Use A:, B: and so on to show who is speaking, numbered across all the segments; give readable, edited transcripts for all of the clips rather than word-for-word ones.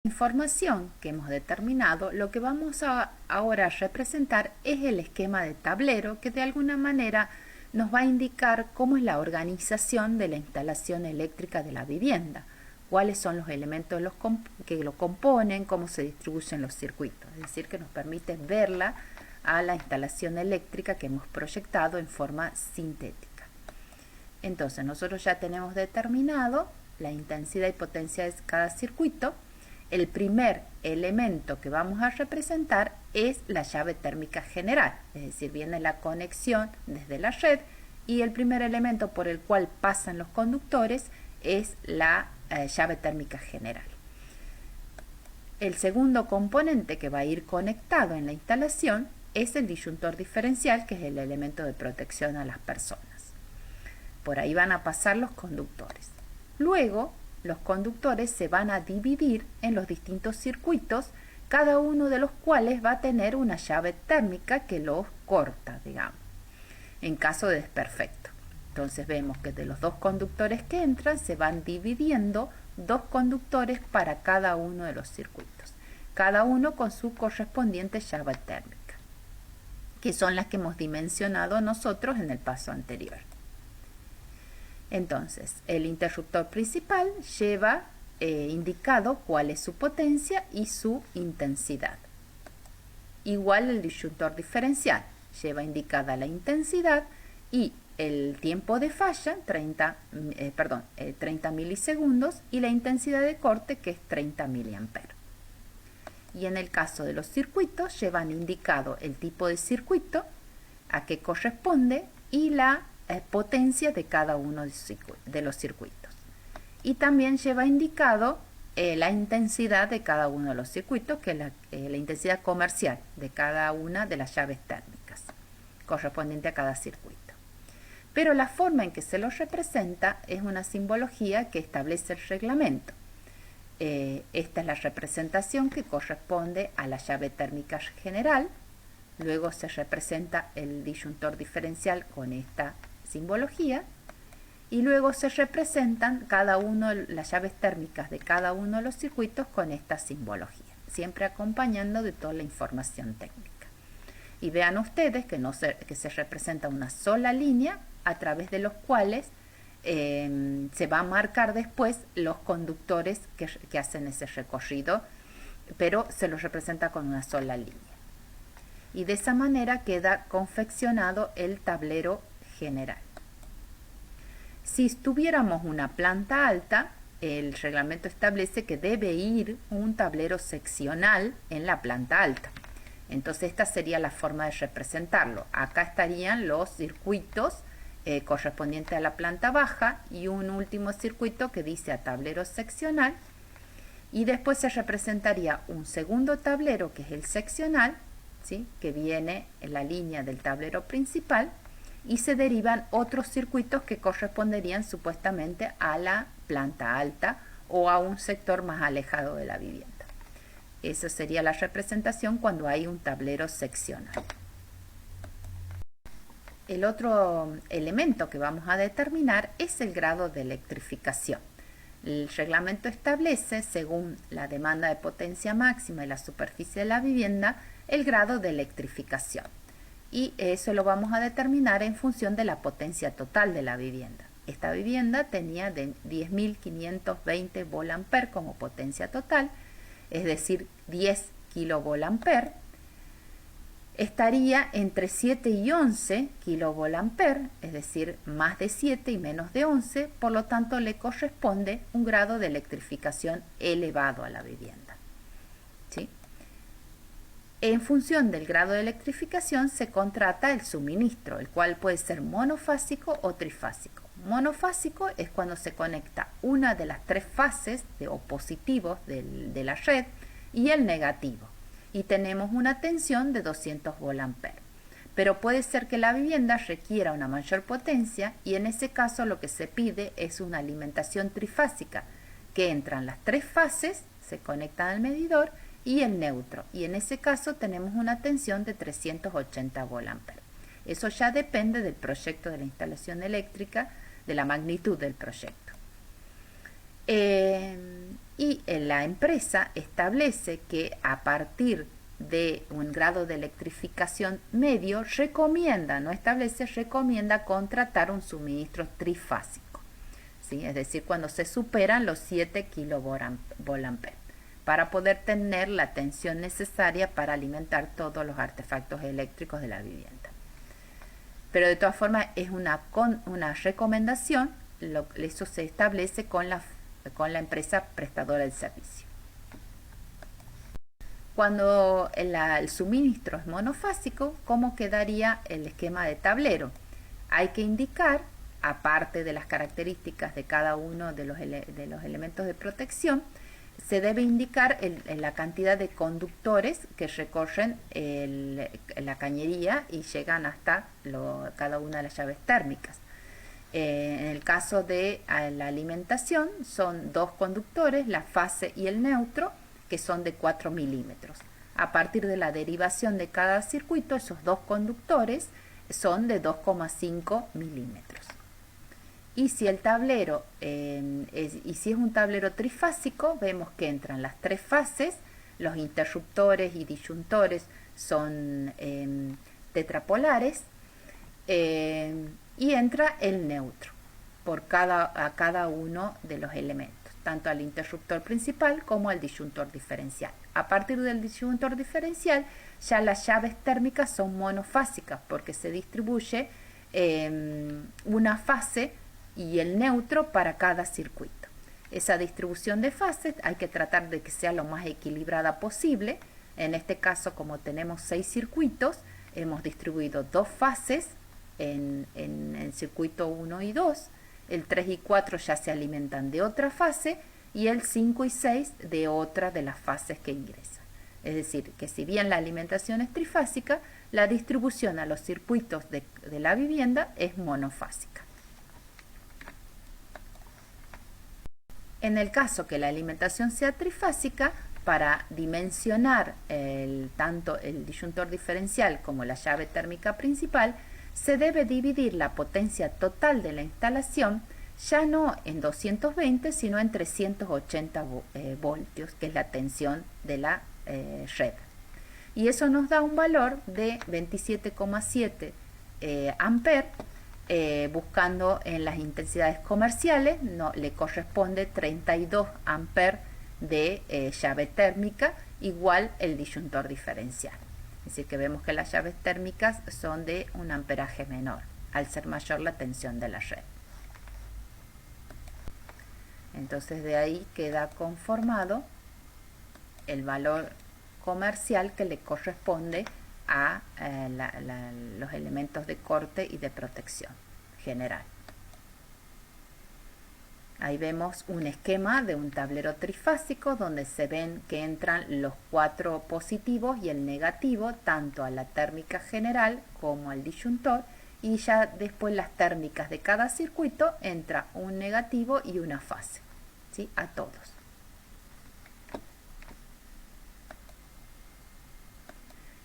A: Información que hemos determinado, lo que vamos a ahora representar es el esquema de tablero que de alguna manera nos va a indicar cómo es la organización de la instalación eléctrica de la vivienda, cuáles son los elementos que lo componen, cómo se distribuyen los circuitos, es decir, que nos permite verla a la instalación eléctrica que hemos proyectado en forma sintética. Entonces nosotros ya tenemos determinado la intensidad y potencia de cada circuito. El primer elemento que vamos a representar es la llave térmica general, es decir, viene la conexión desde la red y el primer elemento por el cual pasan los conductores es la llave térmica general. El segundo componente que va a ir conectado en la instalación es el disyuntor diferencial, que es el elemento de protección a las personas. Por ahí van a pasar los conductores. Luego, los conductores se van a dividir en los distintos circuitos, cada uno de los cuales va a tener una llave térmica que los corta, digamos, en caso de desperfecto. Entonces vemos que de los dos conductores que entran se van dividiendo dos conductores para cada uno de los circuitos, cada uno con su correspondiente llave térmica, que son las que hemos dimensionado nosotros en el paso anterior. Entonces, el interruptor principal lleva indicado cuál es su potencia y su intensidad. Igual el disyuntor diferencial lleva indicada la intensidad y el tiempo de falla, 30 milisegundos, y la intensidad de corte, que es 30 miliamperes. Y en el caso de los circuitos, llevan indicado el tipo de circuito a que corresponde y la potencia de cada uno de los circuitos. Y también lleva indicado la intensidad de cada uno de los circuitos, que es la intensidad comercial de cada una de las llaves térmicas, correspondiente a cada circuito. Pero la forma en que se los representa es una simbología que establece el reglamento. Esta es la representación que corresponde a la llave térmica general. Luego se representa el disyuntor diferencial con esta simbología y luego se representan las llaves térmicas de cada uno de los circuitos con esta simbología, siempre acompañando de toda la información técnica. Y vean ustedes que se representa una sola línea a través de los cuales se va a marcar después los conductores que hacen ese recorrido, pero se los representa con una sola línea. Y de esa manera queda confeccionado el tablero general. Si tuviéramos una planta alta, el reglamento establece que debe ir un tablero seccional en la planta alta. Entonces esta sería la forma de representarlo. Acá estarían los circuitos correspondientes a la planta baja y un último circuito que dice a tablero seccional, y después se representaría un segundo tablero que es el seccional, ¿sí?, que viene en la línea del tablero principal, y se derivan otros circuitos que corresponderían supuestamente a la planta alta o a un sector más alejado de la vivienda. Esa sería la representación cuando hay un tablero seccional. El otro elemento que vamos a determinar es el grado de electrificación. El reglamento establece, según la demanda de potencia máxima y la superficie de la vivienda, el grado de electrificación. Y eso lo vamos a determinar en función de la potencia total de la vivienda. Esta vivienda tenía de 10.520 volt-ampere como potencia total, es decir, 10 kilovolt-ampere. Estaría entre 7 y 11 kilovolt-ampere, es decir, más de 7 y menos de 11, por lo tanto le corresponde un grado de electrificación elevado a la vivienda. ¿Sí? En función del grado de electrificación se contrata el suministro, el cual puede ser monofásico o trifásico. Monofásico es cuando se conecta una de las tres fases o positivos de la red y el negativo, y tenemos una tensión de 200 volt-ampere. Pero puede ser que la vivienda requiera una mayor potencia y en ese caso lo que se pide es una alimentación trifásica, que entran las tres fases, se conectan al medidor y el neutro, y en ese caso tenemos una tensión de 380 volt-ampere. Eso ya depende del proyecto de la instalación eléctrica, de la magnitud del proyecto. Y y la empresa establece que a partir de un grado de electrificación medio recomienda contratar un suministro trifásico, ¿sí? Es decir, cuando se superan los 7 kilovolt-ampere, para poder tener la tensión necesaria para alimentar todos los artefactos eléctricos de la vivienda. Pero de todas formas es una recomendación, eso se establece con la empresa prestadora del servicio. Cuando el suministro es monofásico, ¿cómo quedaría el esquema de tablero? Hay que indicar, aparte de las características de cada uno de los elementos de protección, se debe indicar la cantidad de conductores que recorren la cañería y llegan hasta cada una de las llaves térmicas. En el caso de la alimentación son 2 conductores, la fase y el neutro, que son de 4 milímetros. A partir de la derivación de cada circuito, esos 2 conductores son de 2,5 milímetros. Y si el tablero si es un tablero trifásico, vemos que entran las 3 fases, los interruptores y disyuntores son tetrapolares, y entra el neutro a cada uno de los elementos, tanto al interruptor principal como al disyuntor diferencial. A partir del disyuntor diferencial, ya las llaves térmicas son monofásicas porque se distribuye una fase y el neutro para cada circuito. Esa distribución de fases hay que tratar de que sea lo más equilibrada posible. En este caso, como tenemos 6 circuitos, hemos distribuido 2 fases en el circuito 1 y 2, el 3 y 4 ya se alimentan de otra fase y el 5 y 6 de otra de las fases que ingresan. Es decir, que si bien la alimentación es trifásica, la distribución a los circuitos de la vivienda es monofásica. En el caso que la alimentación sea trifásica, para dimensionar tanto el disyuntor diferencial como la llave térmica principal, se debe dividir la potencia total de la instalación ya no en 220, sino en 380 voltios, que es la tensión de la red. Y eso nos da un valor de 27,7 amperes. Buscando en las intensidades comerciales, le corresponde 32 amperes de llave térmica, igual el disyuntor diferencial. Es decir, que vemos que las llaves térmicas son de un amperaje menor, al ser mayor la tensión de la red. Entonces de ahí queda conformado el valor comercial que le corresponde a los elementos de corte y de protección general. Ahí vemos un esquema de un tablero trifásico donde se ven que entran los 4 positivos y el negativo tanto a la térmica general como al disyuntor, y ya después las térmicas de cada circuito entra un negativo y una fase, ¿sí? A todos.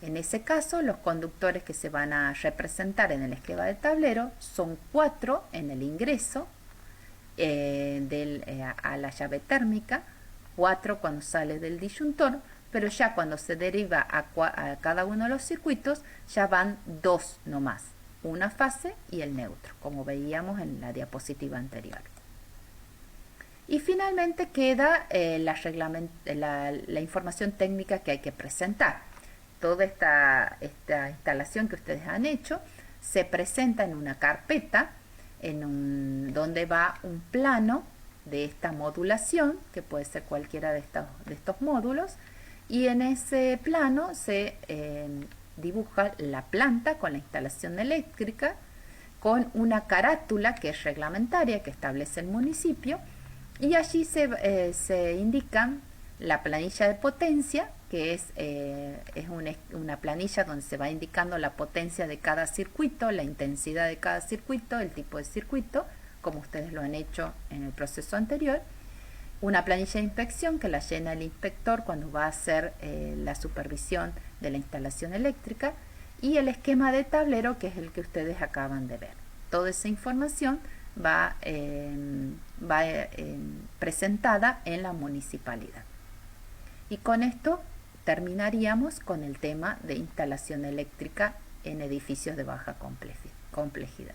A: En ese caso, los conductores que se van a representar en el esquema del tablero son 4 en el ingreso a la llave térmica, 4 cuando sale del disyuntor, pero ya cuando se deriva a cada uno de los circuitos, ya van 2 nomás, una fase y el neutro, como veíamos en la diapositiva anterior. Y finalmente queda la información técnica que hay que presentar. Toda esta instalación que ustedes han hecho se presenta en una carpeta donde va un plano de esta modulación, que puede ser cualquiera de estos módulos, y en ese plano se dibuja la planta con la instalación eléctrica, con una carátula que es reglamentaria, que establece el municipio, y allí se indican la planilla de potencia, que es una planilla donde se va indicando la potencia de cada circuito, la intensidad de cada circuito, el tipo de circuito, como ustedes lo han hecho en el proceso anterior. Una planilla de inspección que la llena el inspector cuando va a hacer la supervisión de la instalación eléctrica, y el esquema de tablero, que es el que ustedes acaban de ver. Toda esa información presentada en la municipalidad. Y con esto terminaríamos con el tema de instalación eléctrica en edificios de baja complejidad.